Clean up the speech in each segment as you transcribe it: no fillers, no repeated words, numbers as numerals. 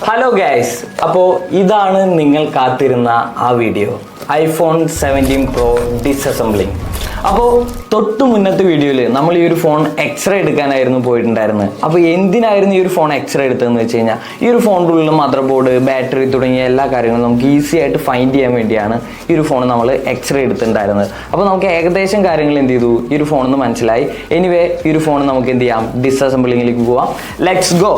Hello guys, അപ്പോൾ ഇതാണ് നിങ്ങൾ കാത്തിരുന്ന ആ വീഡിയോ, ഐഫോൺ 17 Pro ഡിസസംബ്ലിങ്. അപ്പോൾ തൊട്ട് മുന്നത്തെ വീഡിയോയിൽ നമ്മൾ ഈ ഒരു ഫോൺ എക്സ്റേ എടുക്കാനായിരുന്നു പോയിട്ടുണ്ടായിരുന്നത്. അപ്പോൾ എന്തിനായിരുന്നു ഈ ഒരു ഫോൺ എക്സ്റേ എടുത്തതെന്ന് വെച്ച് കഴിഞ്ഞാൽ, ഈ ഒരു ഫോണിൻ്റെ ഉള്ളിൽ മദർ ബോർഡ്, ബാറ്ററി തുടങ്ങിയ എല്ലാ കാര്യങ്ങളും നമുക്ക് ഈസി ആയിട്ട് ഫൈൻഡ് ചെയ്യാൻ വേണ്ടിയാണ് ഈ ഒരു ഫോൺ നമ്മൾ എക്സ്റേ എടുത്തിട്ടുണ്ടായിരുന്നത്. അപ്പോൾ നമുക്ക് ഏകദേശം കാര്യങ്ങൾ എന്ത് ചെയ്തു, ഈ ഒരു ഫോണിൽ നിന്ന് മനസ്സിലായി. എനിവേ, ഈ ഒരു ഫോൺ നമുക്ക് എന്ത് ചെയ്യാം, ഡിസസംബ്ലിങ്ങിലേക്ക് പോവാം. Let's go.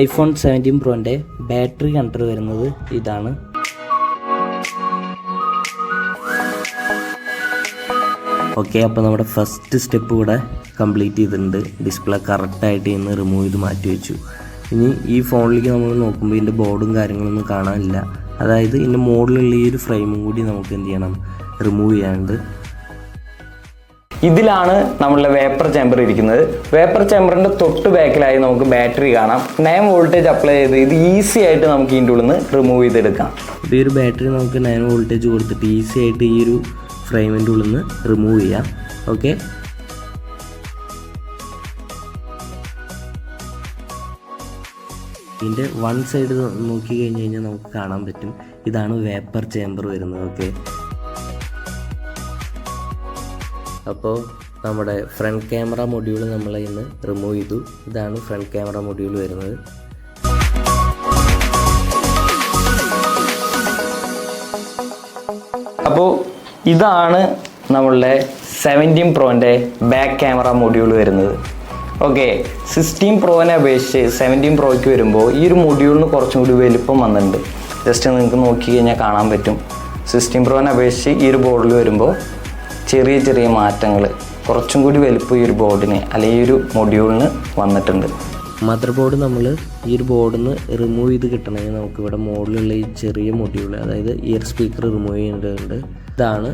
ഐഫോൺ 17 പ്രോൻ്റെ ബാറ്ററി കണ്ടർ വരുന്നത് ഇതാണ്. ഓക്കെ, അപ്പോൾ നമ്മുടെ ഫസ്റ്റ് സ്റ്റെപ്പ് ഇവിടെ കംപ്ലീറ്റ് ചെയ്തിട്ടുണ്ട്. ഡിസ്പ്ലേ കറക്റ്റായിട്ട് ഇന്ന് റിമൂവ് ചെയ്ത് മാറ്റി വെച്ചു. ഇനി ഈ ഫോണിലേക്ക് നമ്മൾ നോക്കുമ്പോൾ ഇതിൻ്റെ ബോർഡും കാര്യങ്ങളൊന്നും കാണാനില്ല. അതായത് ഇതിൻ്റെ മോഡലുള്ള ഈ ഒരു ഫ്രെയിമും കൂടി നമുക്ക് എന്ത് ചെയ്യണം, റിമൂവ് ചെയ്യാനുണ്ട്. ഇതിലാണ് നമ്മളുടെ വേപ്പർ ചേമ്പർ ഇരിക്കുന്നത്. വേപ്പർ ചേമ്പറിൻ്റെ തൊട്ട് ബാക്കിലായി നമുക്ക് ബാറ്ററി കാണാം. 9 വോൾട്ടേജ് അപ്ലൈ ചെയ്ത് ഇത് ഈസി ആയിട്ട് നമുക്ക് ഇതിൻ്റെ ഉള്ളിൽ നിന്ന് റിമൂവ് ചെയ്തെടുക്കാം. ഈ ഒരു ബാറ്ററി നമുക്ക് 9 വോൾട്ടേജ് കൊടുത്തിട്ട് ഈസി ആയിട്ട് ഈ ഒരു ഫ്രെയിമിൻ്റെ ഉള്ളിൽ നിന്ന് റിമൂവ് ചെയ്യാം. ഓക്കെ, ഇതിൻ്റെ വൺ സൈഡ് നോക്കി കഴിഞ്ഞ് കഴിഞ്ഞാൽ നമുക്ക് കാണാൻ പറ്റും, ഇതാണ് വേപ്പർ ചേമ്പർ വരുന്നത്. ഓക്കെ, അപ്പോൾ നമ്മുടെ ഫ്രണ്ട് ക്യാമറ മൊഡ്യൂൾ നമ്മൾ ഇന്ന് റിമൂവ് ചെയ്തു. ഇതാണ് ഫ്രണ്ട് ക്യാമറ മൊഡ്യൂൾ വരുന്നത്. അപ്പോൾ ഇതാണ് നമ്മളുടെ 17 പ്രോൻ്റെ ബാക്ക് ക്യാമറ മൊഡ്യൂൾ വരുന്നത്. ഓക്കെ, 16 പ്രോനെ അപേക്ഷിച്ച് 17 പ്രോയ്ക്ക് വരുമ്പോൾ ഈ ഒരു മൊഡ്യൂളിന് കുറച്ചും കൂടി വലുപ്പം വന്നിട്ടുണ്ട്. ജസ്റ്റ് നിങ്ങൾക്ക് നോക്കി കഴിഞ്ഞാൽ കാണാൻ പറ്റും. 16 പ്രോനെ അപേക്ഷിച്ച് ഈ ഒരു ബോർഡിൽ വരുമ്പോൾ ചെറിയ ചെറിയ മാറ്റങ്ങൾ, കുറച്ചും കൂടി വലുപ്പം ഈ ഒരു ബോർഡിന് അല്ലെങ്കിൽ ഈ ഒരു മൊഡ്യൂളിന് വന്നിട്ടുണ്ട്. മദർ ബോർഡ് നമ്മൾ ഈ ഒരു ബോർഡിൽ നിന്ന് റിമൂവ് ചെയ്ത് കിട്ടണമെങ്കിൽ നമുക്കിവിടെ മോഡലുള്ള ഈ ചെറിയ മൊഡ്യൂൾ, അതായത് ഇയർ സ്പീക്കർ റിമൂവ് ചെയ്യേണ്ടതുണ്ട്. ഇതാണ്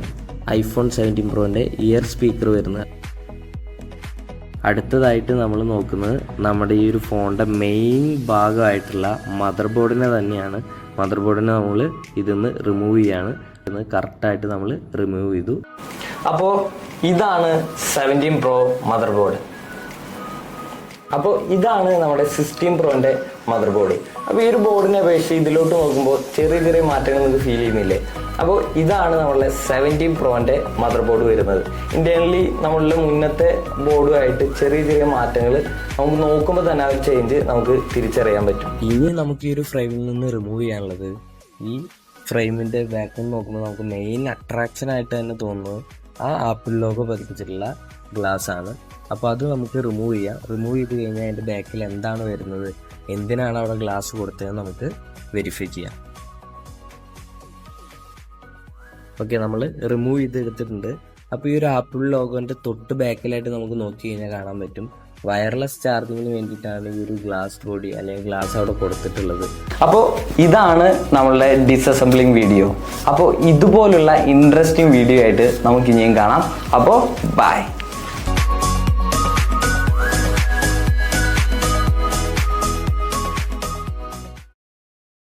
ഐഫോൺ 17 പ്രോൻ്റെ ഇയർ സ്പീക്കർ വരുന്നത്. അടുത്തതായിട്ട് നമ്മൾ നോക്കുന്നത് നമ്മുടെ ഈ ഒരു ഫോണിൻ്റെ മെയിൻ ഭാഗമായിട്ടുള്ള മദർ ബോർഡിനെ തന്നെയാണ്. മദർ ബോർഡിനെ നമ്മൾ ഇതിന്ന് റിമൂവ് ചെയ്യാണ്. ഇന്ന് കറക്റ്റായിട്ട് നമ്മൾ റിമൂവ് ചെയ്തു. അപ്പോൾ ഇതാണ് 17 പ്രോ മദർ ബോർഡ്. അപ്പോൾ ഇതാണ് നമ്മുടെ 16 പ്രോൻ്റെ മദർ ബോർഡ്. അപ്പോൾ ഈ ഒരു ബോർഡിനെ അപേക്ഷിച്ച് ഇതിലോട്ട് നോക്കുമ്പോൾ ചെറിയ ചെറിയ മാറ്റങ്ങൾ നിങ്ങൾക്ക് ഫീൽ ചെയ്യുന്നില്ലേ? അപ്പോൾ ഇതാണ് നമ്മളുടെ 17 പ്രോൻ്റെ മദർ ബോർഡ് വരുന്നത്. ഇന്റേണലി നമ്മളുടെ മുന്നത്തെ ബോർഡുമായിട്ട് ചെറിയ ചെറിയ മാറ്റങ്ങൾ നമുക്ക് നോക്കുമ്പോൾ തന്നെ ആ ചേഞ്ച് നമുക്ക് തിരിച്ചറിയാൻ പറ്റും. ഇനി നമുക്ക് ഈ ഒരു ഫ്രെയിമിൽ നിന്ന് റിമൂവ് ചെയ്യാനുള്ളത്, ഈ ഫ്രെയിമിൻ്റെ ബാക്കിൽ നോക്കുമ്പോൾ നമുക്ക് മെയിൻ അട്രാക്ഷൻ ആയിട്ട് തന്നെ തോന്നുന്നത് ആ ആപ്പിൾ ലോഗോ പതിപ്പിച്ചിട്ടുള്ള ഗ്ലാസ് ആണ്. അപ്പോൾ അത് നമുക്ക് റിമൂവ് ചെയ്യാം. റിമൂവ് ചെയ്ത് കഴിഞ്ഞാൽ അതിൻ്റെ ബാക്കിൽ എന്താണ് വരുന്നത്, എന്തിനാണ് അവിടെ ഗ്ലാസ് കൊടുത്തതെന്ന് നമുക്ക് വെരിഫൈ ചെയ്യാം. ഓക്കെ, നമ്മൾ റിമൂവ് ചെയ്ത് എടുത്തിട്ടുണ്ട്. അപ്പോൾ ഈ ഒരു ആപ്പിൾ ലോഗോൻ്റെ തൊട്ട് ബാക്കിലായിട്ട് നമുക്ക് നോക്കി കഴിഞ്ഞാൽ കാണാൻ പറ്റും, വയർലെസ് ചാർജിങ്ങിന് വേണ്ടിയിട്ടാണ് ഈ ഒരു ഗ്ലാസ് ബോഡി അല്ലെങ്കിൽ ഗ്ലാസ് അവിടെ കൊടുത്തിട്ടുള്ളത്. അപ്പോൾ ഇതാണ് നമ്മളുടെ ഡിസസംബ്ലിങ് വീഡിയോ. അപ്പോൾ ഇതുപോലുള്ള ഇൻട്രസ്റ്റിംഗ് വീഡിയോ ആയിട്ട് നമുക്ക് ഇനിയും കാണാം. അപ്പോൾ ബൈ.